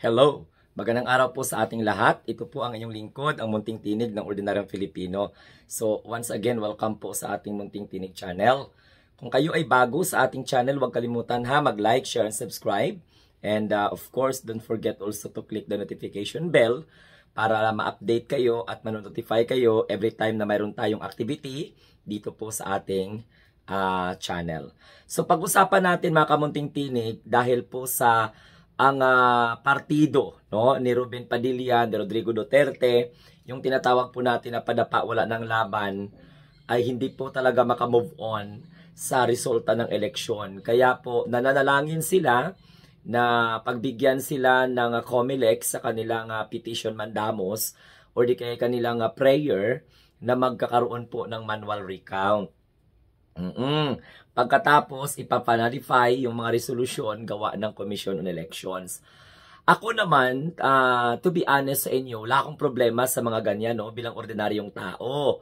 Hello! Magandang araw po sa ating lahat. Ito po ang inyong lingkod, ang Munting Tinig ng Ordinaryong Filipino. So, once again, welcome po sa ating Munting Tinig channel. Kung kayo ay bago sa ating channel, huwag kalimutan mag-like, share, and subscribe. And of course, don't forget also to click the notification bell para ma-update kayo at ma-notify kayo every time na mayroon tayong activity dito po sa ating channel. So, pag-usapan natin mga kamunting tinig dahil po sa ang partido ni Robin Padilla, ni Rodrigo Duterte, yung tinatawag po natin na padapa wala ng laban, ay hindi po talaga makamove on sa resulta ng eleksyon. Kaya po nananalangin sila na pagbigyan sila ng COMELEC sa kanilang petition mandamos or di kaya kanilang prayer na magkakaroon po ng manual recount. Pagkatapos, ipapanalify yung mga resolusyon gawa ng Commission on Elections. Ako naman, to be honest sa inyo, wala akong problema sa mga ganyan bilang ordinaryong tao.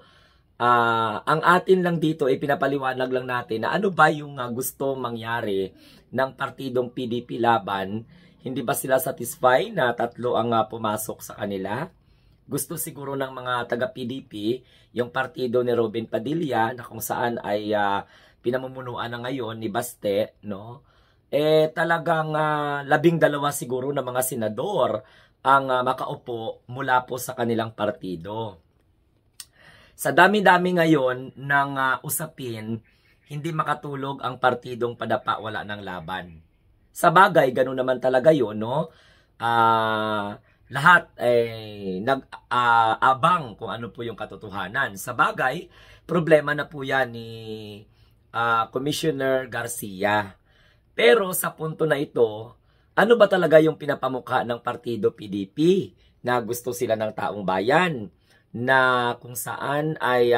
Ang atin lang dito ay pinapaliwanag lang natin na ano ba yung gusto mangyari ng partidong PDP laban. Hindi ba sila satisfied na tatlo ang pumasok sa kanila? Gusto siguro ng mga taga-PDP, yung partido ni Robin Padilla na kung saan ay pinamumunuan na ngayon ni Baste, talagang 12 siguro na mga senador ang makaupo mula po sa kanilang partido. Sa dami-dami ngayon ng usapin, hindi makatulog ang partidong padapa wala ng laban. Sa bagay, ganun naman talaga yun, lahat ay nag-abang kung ano po yung katotohanan. Sa bagay, problema na po yan ni Commissioner Garcia. Pero sa punto na ito, ano ba talaga yung pinapamukha ng partido PDP na gusto sila ng taong bayan? Na kung saan ay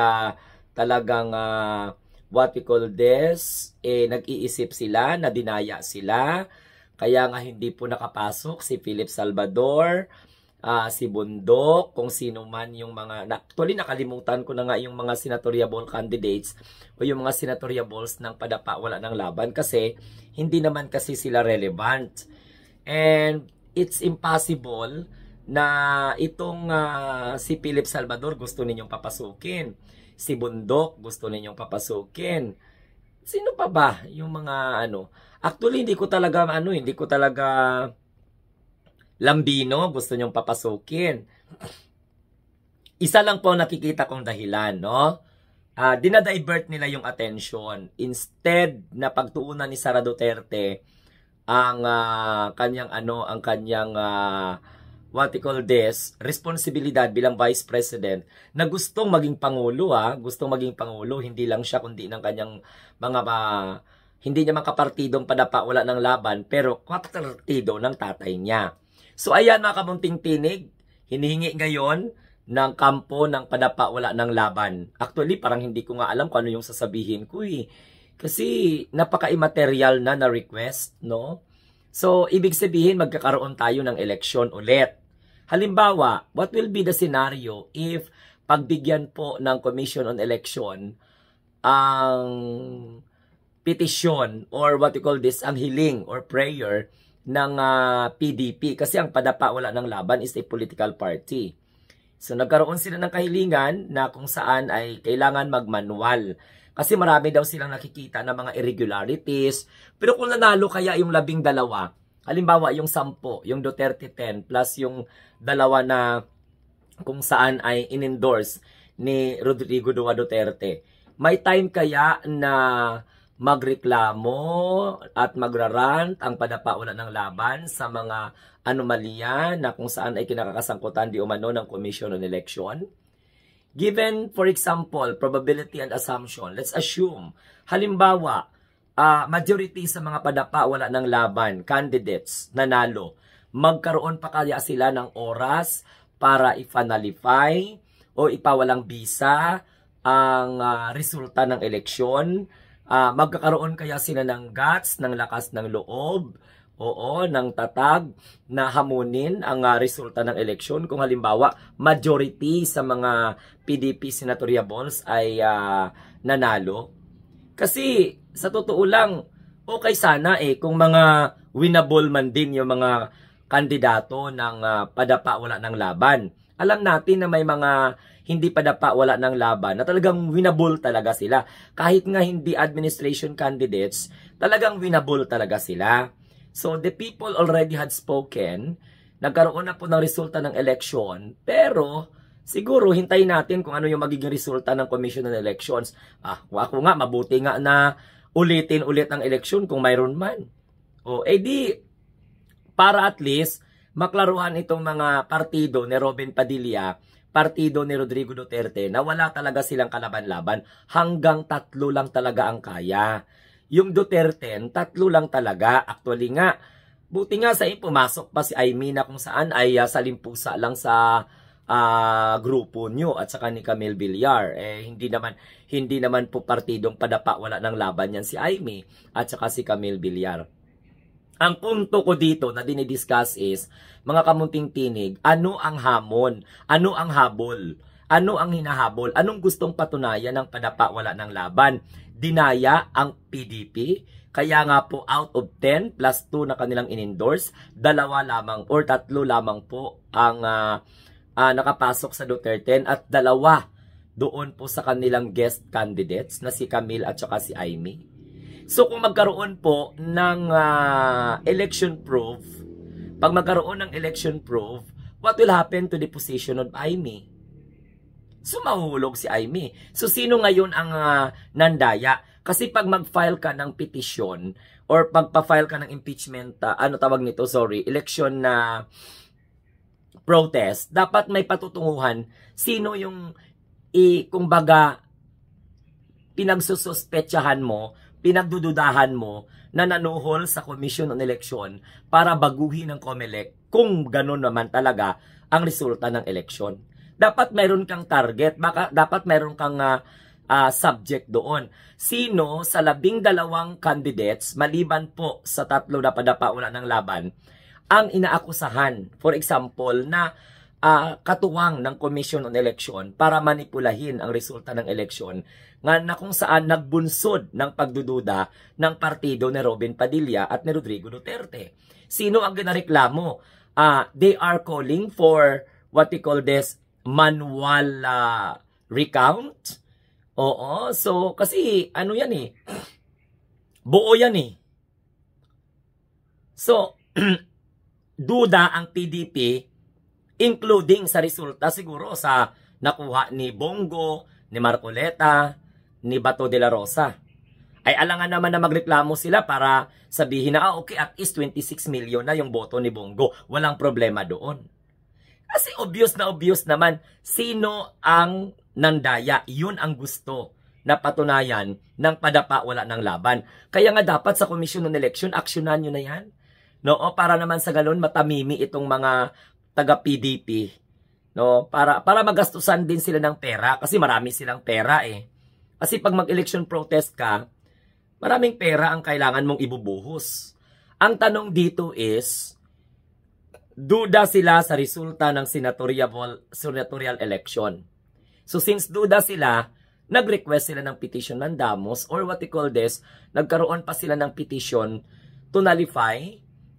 talagang what we call this, nag-iisip sila, na dinaya sila. Kaya nga hindi po nakapasok si Philip Salvador, si Bundok, kung sino man yung mga, actually nakalimutan ko na nga yung mga senatoriable candidates o yung mga senatoriables ng padapa wala ng laban kasi hindi naman kasi sila relevant. And it's impossible na itong si Philip Salvador gusto ninyong papasukin. Si Bundok gusto ninyong papasukin. Sino pa ba yung mga Actually, hindi ko talaga Lambino gusto nyong papasukin. Isa lang po nakikita kong dahilan, dinadivert nila yung attention. Instead na pagtuunan ni Sara Duterte ang kanyang what we call this, responsibilidad bilang Vice President na gustong maging Pangulo, hindi lang siya kundi ng kanyang mga hindi niya makapartidong padapa wala ng laban, pero kapartido ng tatay niya. So ayan mga kamunting tinig, hinihingi ngayon ng kampo ng padapa wala ng laban. Actually, parang hindi ko nga alam kung ano yung sasabihin ko Kasi napaka-immaterial na request, So, ibig sabihin magkakaroon tayo ng eleksyon ulit. Halimbawa, what will be the scenario if pagbigyan po ng Commission on Election ang petition or what you call this, ang hiling or prayer ng PDP kasi ang padapa wala ng laban is a political party. So nagkaroon sila ng kahilingan na kung saan ay kailangan magmanual kasi marami daw silang nakikita na mga irregularities. Pero kung nanalo kaya yung 12, halimbawa yung 10, yung Duterte 10 plus yung 2 na kung saan ay in-endorse ni Rodrigo Duterte, may time kaya na magreklamo at magrarant ang padapa wala ng laban sa mga anomalya na kung saan ay kinakasangkutan di umano ng Commission on Election? Given, for example, probability and assumption, let's assume, halimbawa, majority sa mga padapa wala ng laban, candidates, nanalo, magkaroon pa kaya sila ng oras para i-finalify o ipawalang bisa ang resulta ng eleksyon? Magkakaroon kaya sila ng guts, ng lakas ng loob, ng tatag na hamunin ang resulta ng eleksyon kung halimbawa majority sa mga PDP senatoriables ay nanalo? Kasi sa totoo lang, okay sana kung mga winnable man din yung mga kandidato ng padapa wala ng laban. Alam natin na may mga hindi padapa wala ng laban na talagang winabol talaga sila. Kahit nga hindi administration candidates, talagang winabol talaga sila. So the people already had spoken. Nagkaroon na po ng resulta ng election, pero siguro hintayin natin kung ano yung magiging resulta ng Commission on Elections. Ako nga, mabuti nga na ulitin ulit ang eleksyon kung mayroon man. O edi para at least maklaruhan itong mga partido ni Robin Padilla, partido ni Rodrigo Duterte na wala talaga silang kalaban-laban. Hanggang 3 lang talaga ang kaya. Yung Duterte, 3 lang talaga. Actually nga, buti nga sa pumasok pa si Aimee na kung saan ay salimpusa lang sa grupo nyo at saka ni Camille Villar. Hindi naman po partidong padapa wala ng laban yan si Aimee at saka si Camille Villar. Ang punto ko dito na dinidiscuss is, mga kamunting tinig, ano ang hamon? Ano ang habol? Ano ang hinahabol? Anong gustong patunayan ng padapa wala ng laban? Dinaya ang PDP? Kaya nga po out of 10 plus 2 na kanilang in-endorse, 2 lamang or 3 lamang po ang nakapasok sa Duterte at 2 doon po sa kanilang guest candidates na si Camille at saka si Aimee. So kung magkaroon po ng election proof, pag magkaroon ng election proof, what will happen to the position of Aimee? So mahuhulog si Aimee. So sino ngayon ang nandaya? Kasi pag mag-file ka ng petition or pagpa-file ka ng impeachment, election na protest, dapat may patutunguhan sino yung kumbaga pinagsususpetsahan mo, pinagdududahan mo na nanuhol sa Commission on Election para baguhin ng COMELEC kung gano'n naman talaga ang resulta ng eleksyon. Dapat meron kang target, dapat meron kang subject doon. Sino sa 12 candidates, maliban po sa 3 na padapa wala ng laban, ang inaakusahan, for example, na katuwang ng Commission on Election para manipulahin ang resulta ng eleksyon nga na kung saan nagbunsod ng pagdududa ng partido ni Robin Padilla at ni Rodrigo Duterte. Sino ang ginareklamo? They are calling for what we call this manual recount. Oo, so kasi ano yan buo yan So, duda ang PDP including sa resulta siguro sa nakuha ni Bongo, ni Marcoleta, ni Bato de la Rosa. Ay alangan naman na magreklamo sila para sabihin na okay, at least 26 million na yung boto ni Bongo. Walang problema doon. Kasi obvious naman sino ang nandaya. Yun ang gusto na patunayan ng padapa wala ng laban. Kaya nga dapat sa Commission on Election, aksyonan nyo na yan. No, para naman sa galon matamimi itong mga taga-PDP. No, para magastusan din sila ng pera kasi marami silang pera Kasi pag mag-election protest ka, maraming pera ang kailangan mong ibubuhos. Ang tanong dito is, duda sila sa resulta ng senatorial election. So since duda sila, nag-request sila ng petition mandamus or what we call this, nagkaroon pa sila ng petition to nullify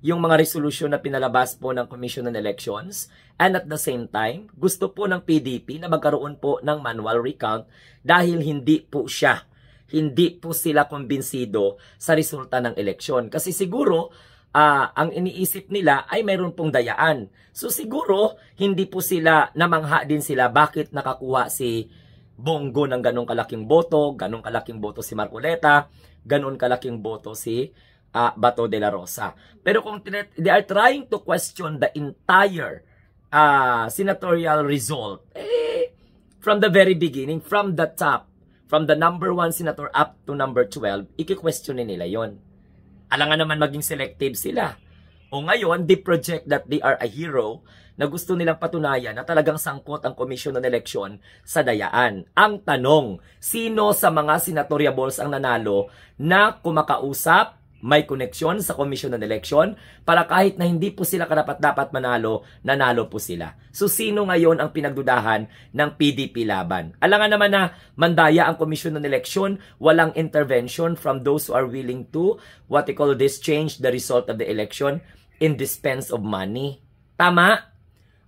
yung mga resolution na pinalabas po ng Commission on Elections, and at the same time, gusto po ng PDP na magkaroon po ng manual recount dahil hindi po sila kumbinsido sa resulta ng eleksyon. Kasi siguro, ang iniisip nila ay mayroon pong dayaan. So siguro, hindi po sila, namangha din sila bakit nakakuha si Bongo ng ganong kalaking boto si Marcoleta, ganon kalaking boto si Bato de la Rosa. Pero kung they are trying to question the entire senatorial result, from the very beginning, from the top, from the number 1 senator up to number 12, iki-questionin nila yon. Alangan naman maging selective sila. O ngayon, they project that they are a hero na gusto nilang patunayan na talagang sangkot ang Commission on Election sa dayaan. Ang tanong, sino sa mga senatoriables ang nanalo na kumakausap, may koneksyon sa Commission on Election para kahit na hindi po sila karapat-dapat manalo, nanalo po sila. So sino ngayon ang pinagdudahan ng PDP laban? Alangan naman na mandaya ang Commission on Election, walang intervention from those who are willing to, what they call this, change the result of the election. in dispense of money. Tama?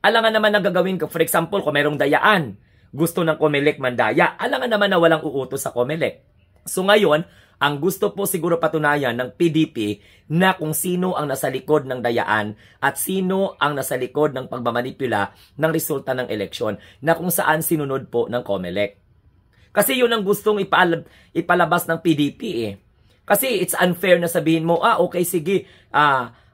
Alangan naman na gagawin ko. For example, kung mayroong dayaan, gusto ng COMELEC mandaya, alangan naman na walang uutos sa COMELEC. So ngayon, ang gusto po siguro patunayan ng PDP na kung sino ang nasa likod ng dayaan at sino ang nasa likod ng pagmamanipula ng resulta ng eleksyon na kung saan sinunod po ng COMELEC. Kasi yun ang gustong ipalabas ng PDP eh. Kasi it's unfair na sabihin mo, okay sige,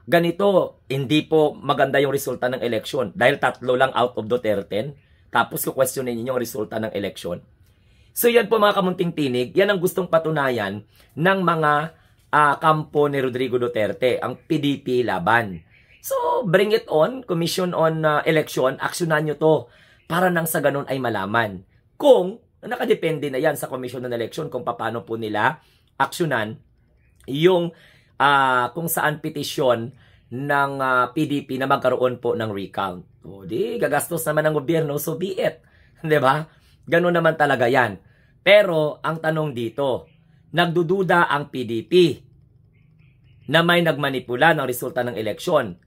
ganito, hindi po maganda yung resulta ng eleksyon dahil 3 lang out of the 13. Tapos kukwestiyonin ninyo yung resulta ng eleksyon. So yan po mga kamunting tinig, yan ang gustong patunayan ng mga kampo ni Rodrigo Duterte, ang PDP laban. So bring it on, Commission on Election, aksyonan nyo to para nang sa ganun ay malaman. Kung nakadepende na yan sa Commission on Election kung paano po nila aksyonan yung kung saan petisyon ng PDP na magkaroon po ng recount. O di, gagastos naman ng gobyerno, so be it. Diba? Ganun naman talaga yan. Pero ang tanong dito, nagdududa ang PDP na may nagmanipula ng resulta ng eleksyon.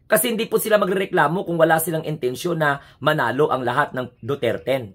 Kasi hindi po sila magrereklamo kung wala silang intensyon na manalo ang lahat ng Duterte.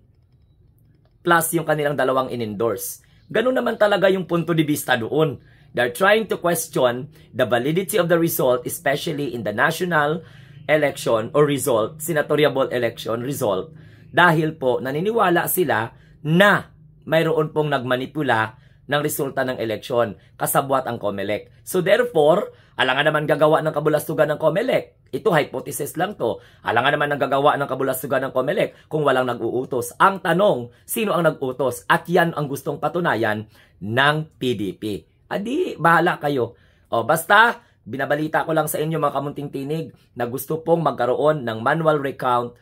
Plus yung kanilang dalawang in-endorse. Ganun naman talaga yung punto de vista doon. They're trying to question the validity of the result, especially in the national election or result, senatorial election result, dahil po naniniwala sila na mayroon pong nagmanipula ng resulta ng eleksyon, kasabwat ang COMELEC. So therefore, alangan naman gagawa ng kabulastugan ng COMELEC. Ito, hypothesis lang to. Alangan naman ng gagawa ng kabulastugan ng COMELEC kung walang nag-uutos. Ang tanong, sino ang nag-utos? At yan ang gustong patunayan ng PDP. Adi, bahala kayo. Basta, binabalita ko lang sa inyo mga kamunting tinig na gusto pong magkaroon ng manual recount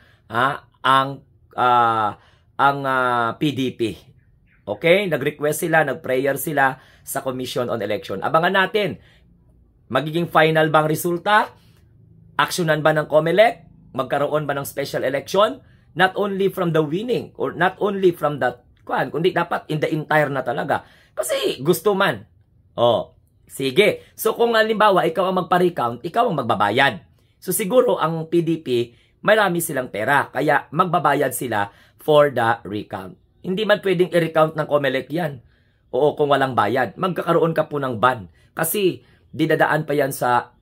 ang PDP. Okay? Nag-request sila, nag-prayer sila sa Commission on Election. Abangan natin, magiging final bang resulta? Aksyonan ba ng COMELEC? Magkaroon ba ng special election? Not only from the winning or not only from the kundi dapat in the entire na talaga. Kasi gusto man. Sige. So kung halimbawa ikaw ang magpa-recount, ikaw ang magbabayad. So siguro ang PDP, marami silang pera. Kaya magbabayad sila for the recount. Hindi man pwedeng i-recount ng COMELEC yan. Oo, kung walang bayad. Magkakaroon ka po ng ban. Kasi didadaan pa yan sa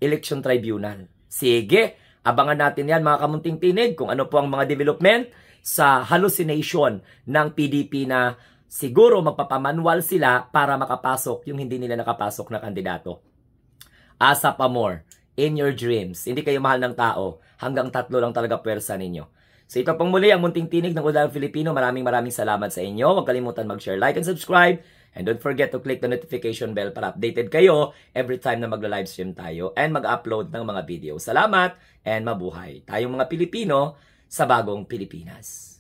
Election Tribunal. Sige, abangan natin yan mga kamunting tinig kung ano po ang mga development sa hallucination ng PDP na siguro magpapamanual sila para makapasok yung hindi nila nakapasok na kandidato. Asa pa more in your dreams. Hindi kayo mahal ng tao. Hanggang 3 lang talaga pwersa ninyo. So ito pong muli ang Munting Tinig ng Udalang Filipino. Maraming salamat sa inyo. Huwag kalimutan mag-share, like, and subscribe. And don't forget to click the notification bell para updated kayo every time na magla-livestream tayo and mag-upload ng mga video. Salamat and mabuhay tayong mga Pilipino sa bagong Pilipinas.